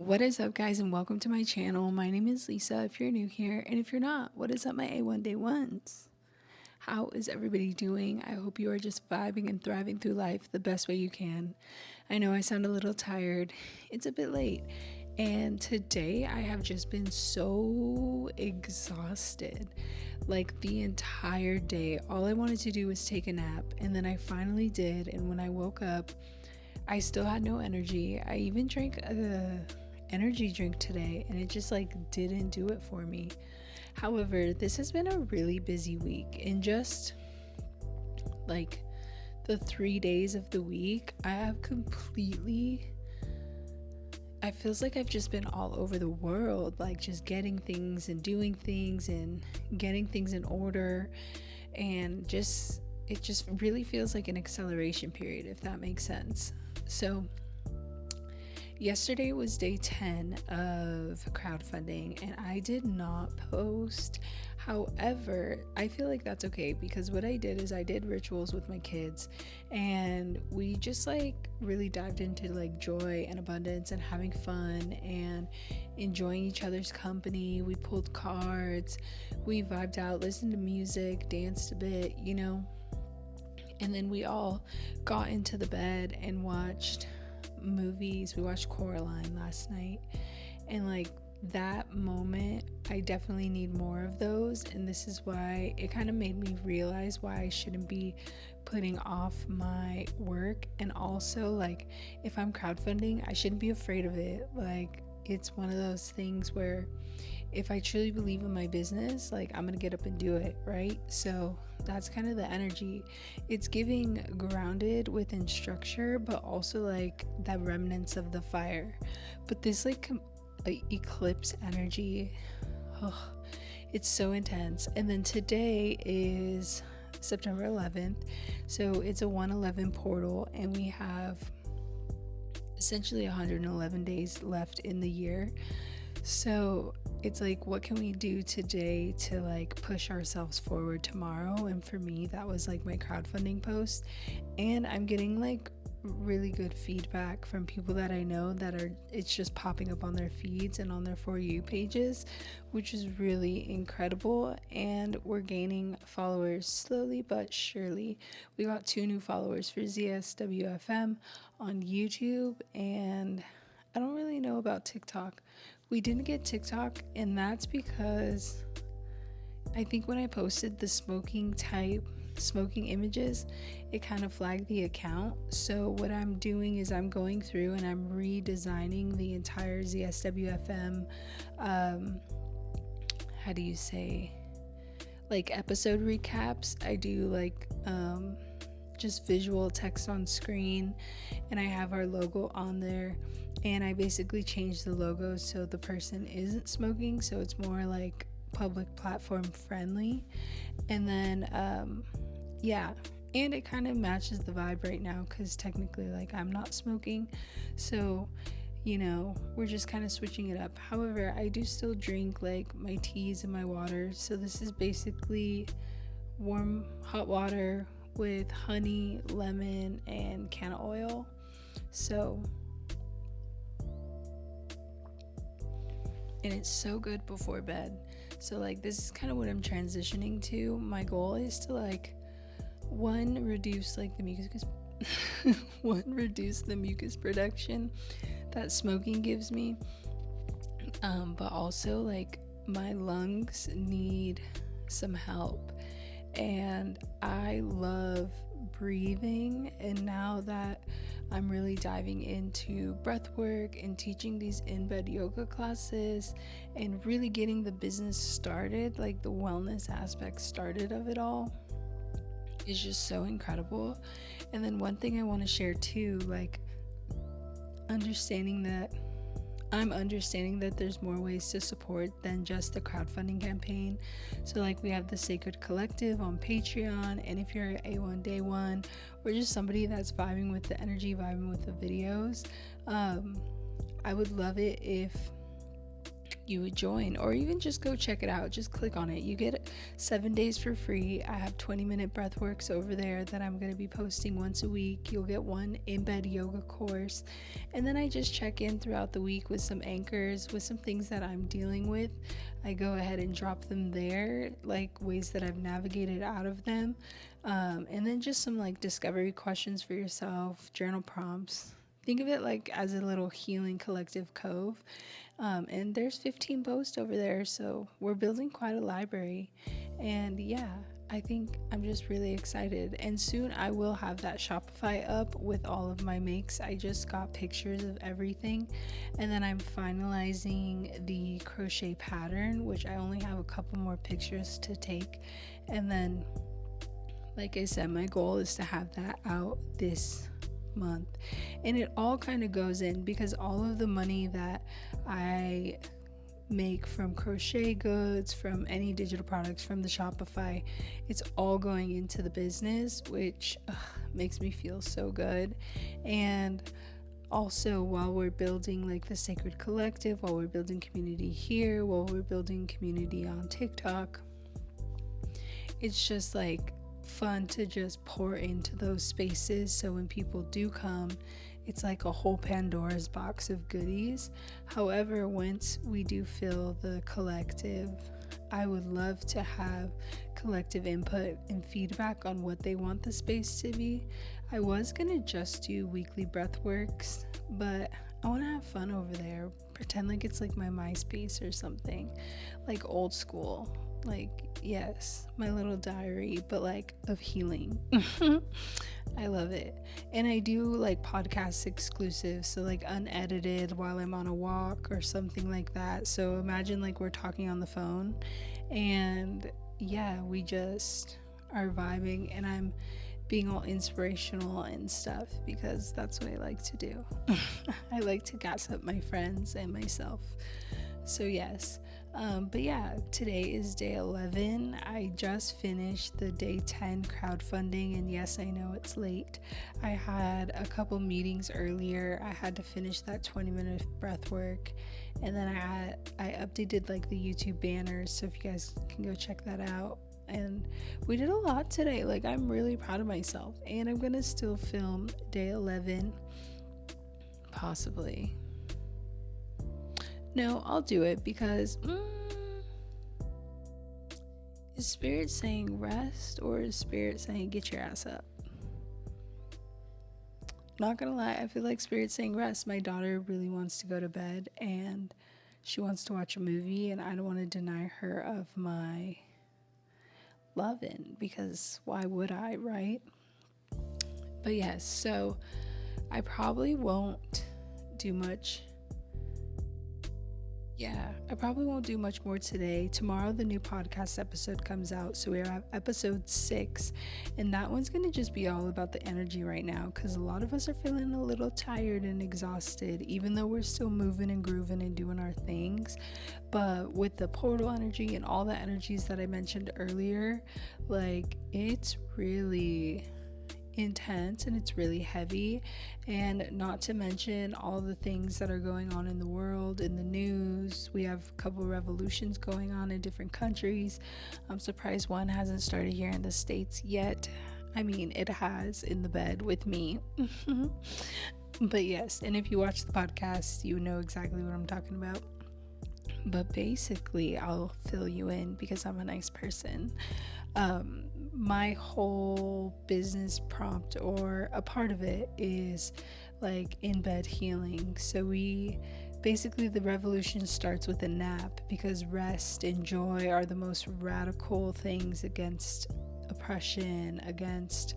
What is up, guys, and welcome to my channel. My name is Lisa if you're new here, and if you're not, what is up, my A1 Day Ones? How is everybody doing? I hope you are just vibing and thriving through life the best way you can. I know I sound a little tired. It's a bit late, and today I have just been so exhausted. Like the entire day, all I wanted to do was take a nap, and then I finally did, and when I woke up, I still had no energy. I even drank a energy drink today and it just didn't do it for me. However, this has been a really busy week. In just like the 3 days of the week, I feels like I've just been all over the world, like just getting things and doing things and getting things in order, and it just really feels like an acceleration period, if that makes sense. So yesterday was day 10 of crowdfunding and I did not post. However, I feel like that's okay because what I did is I did rituals with my kids and we just really dived into joy and abundance and having fun and enjoying each other's company. We pulled cards, we vibed out, listened to music, danced a bit, and then we all got into the bed and watched movies. We watched Coraline last night, and that moment, I definitely need more of those. And this is why it kind of made me realize why I shouldn't be putting off my work. And also, if I'm crowdfunding, I shouldn't be afraid of it. It's one of those things where if I truly believe in my business, I'm gonna get up and do it, right? So that's kind of the energy. It's giving grounded within structure, but also that remnants of the fire. But this eclipse energy, oh, it's so intense. And then today is September 11th, so it's a 111 portal, and we have essentially 111 days left in the year. So it's what can we do today to push ourselves forward tomorrow? And for me, that was my crowdfunding post, and I'm getting really good feedback from people that I know it's just popping up on their feeds and on their For You pages, which is really incredible. And we're gaining followers slowly but surely. We got 2 new followers for ZSWFM on YouTube, and I don't really know about TikTok. We didn't get TikTok, and that's because I think when I posted the smoking images, it kind of flagged the account. So what I'm doing is I'm going through and I'm redesigning the entire ZSWFM how do you say, episode recaps. I do just visual text on screen, and I have our logo on there, and I basically changed the logo so the person isn't smoking, so it's more public platform friendly. And then and it kind of matches the vibe right now because technically I'm not smoking, so we're just kind of switching it up. However, I do still drink my teas and my water, so this is basically warm hot water with honey, lemon, and canna oil. So, and it's so good before bed. So this is kind of what I'm transitioning to. My goal is to reduce the mucus reduce the mucus production that smoking gives me, but also my lungs need some help. And I love breathing, and now that I'm really diving into breathwork and teaching these in-bed yoga classes and really getting the business started, the wellness aspect started of it all, is just so incredible. And then one thing I want to share too, I'm understanding that there's more ways to support than just the crowdfunding campaign. So we have the Sacred Collective on Patreon, and if you're A1 Day One or just somebody that's vibing with the energy, vibing with the videos, I would love it if you would join, or even just go check it out. Just click on it. You get 7 days for free. I have 20-minute breathworks over there that I'm going to be posting once a week. You'll get one in-bed yoga course, and then I just check in throughout the week with some anchors, with some things that I'm dealing with. I go ahead and drop them there, like ways that I've navigated out of them, and then just some like discovery questions for yourself, journal prompts. Think of it like as a little healing collective cove. And there's 15 posts over there, so we're building quite a library. And yeah, I think I'm just really excited. And soon I will have that Shopify up with all of my makes. I just got pictures of everything, and then I'm finalizing the crochet pattern, which I only have a couple more pictures to take. And then, like I said, my goal is to have that out this month. And it all kind of goes in because all of the money that I make from crochet goods, from any digital products, from the Shopify, it's all going into the business, which makes me feel so good. And also, while we're building like the Sacred Collective, while we're building community here, while we're building community on TikTok, it's just like fun to just pour into those spaces. So when people do come, it's like a whole Pandora's box of goodies. However, once we do fill the collective, I would love to have collective input and feedback on what they want the space to be. I was gonna just do weekly breathworks, but I want to have fun over there, pretend like it's like my MySpace or something, like old school. Like, yes, my little diary, but like of healing. I love it. And I do like podcast exclusives, so like unedited while I'm on a walk or something like that. So imagine like we're talking on the phone, and yeah, we just are vibing, and I'm being all inspirational and stuff because that's what I like to do. I like to gas up my friends and myself. So yes. But yeah, today is day 11. I just finished the day 10 crowdfunding, and yes, I know it's late. I had a couple meetings earlier. I had to finish that 20-minute breath work, and then I updated like the YouTube banners, so if you guys can go check that out. And we did a lot today. Like, I'm really proud of myself, and I'm gonna still film day 11, possibly. No, I'll do it because is Spirit saying rest, or is Spirit saying get your ass up? Not gonna lie, I feel like Spirit's saying rest. My daughter really wants to go to bed, and she wants to watch a movie, and I don't want to deny her of my loving, because why would I, right? But yes, so I probably won't do much. Yeah, I probably won't do much more today. Tomorrow the new podcast episode comes out, so we have episode 6, and that one's going to just be all about the energy right now, because a lot of us are feeling a little tired and exhausted, even though we're still moving and grooving and doing our things. But with the portal energy and all the energies that I mentioned earlier, like, it's really intense and it's really heavy, and not to mention all the things that are going on in the world, in the news. We have a couple revolutions going on in different countries. I'm surprised one hasn't started here in the States yet. I mean, it has in the bed with me. But yes, and if you watch the podcast, you know exactly what I'm talking about. But basically, I'll fill you in because I'm a nice person. My whole business prompt, or a part of it, is like in bed healing. So we basically, the revolution starts with a nap, because rest and joy are the most radical things against oppression, against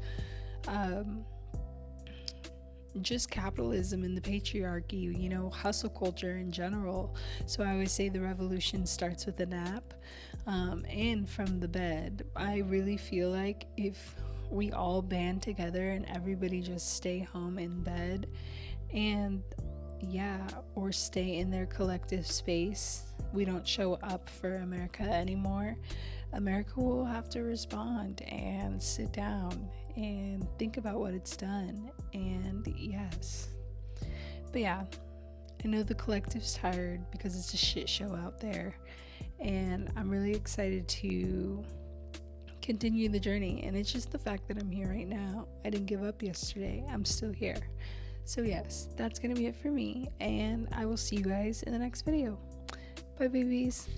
just capitalism and the patriarchy, you know, hustle culture in general. So I always say the revolution starts with a nap, and from the bed. I really feel like if we all band together and everybody just stay home in bed, and or stay in their collective space, we don't show up for America anymore. America will have to respond and sit down and think about what it's done. And yes, but yeah, I know the collective's tired because it's a shit show out there, and I'm really excited to continue the journey. And it's just the fact that I'm here right now. I didn't give up yesterday. I'm still here. So yes, that's gonna be it for me, and I will see you guys in the next video. Bye, babies.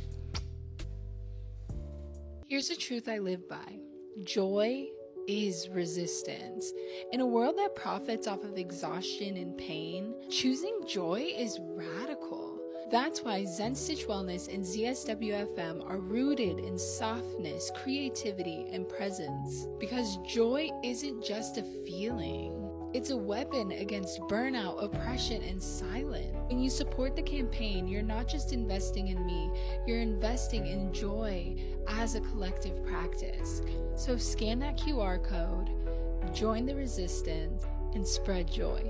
Here's a truth I live by. Joy is resistance. In a world that profits off of exhaustion and pain, choosing joy is radical. That's why ZenStitchWellness and ZSWFM are rooted in softness, creativity, and presence. Because joy isn't just a feeling. It's a weapon against burnout, oppression, and silence. When you support the campaign, you're not just investing in me, you're investing in joy as a collective practice. So scan that QR code, join the resistance, and spread joy.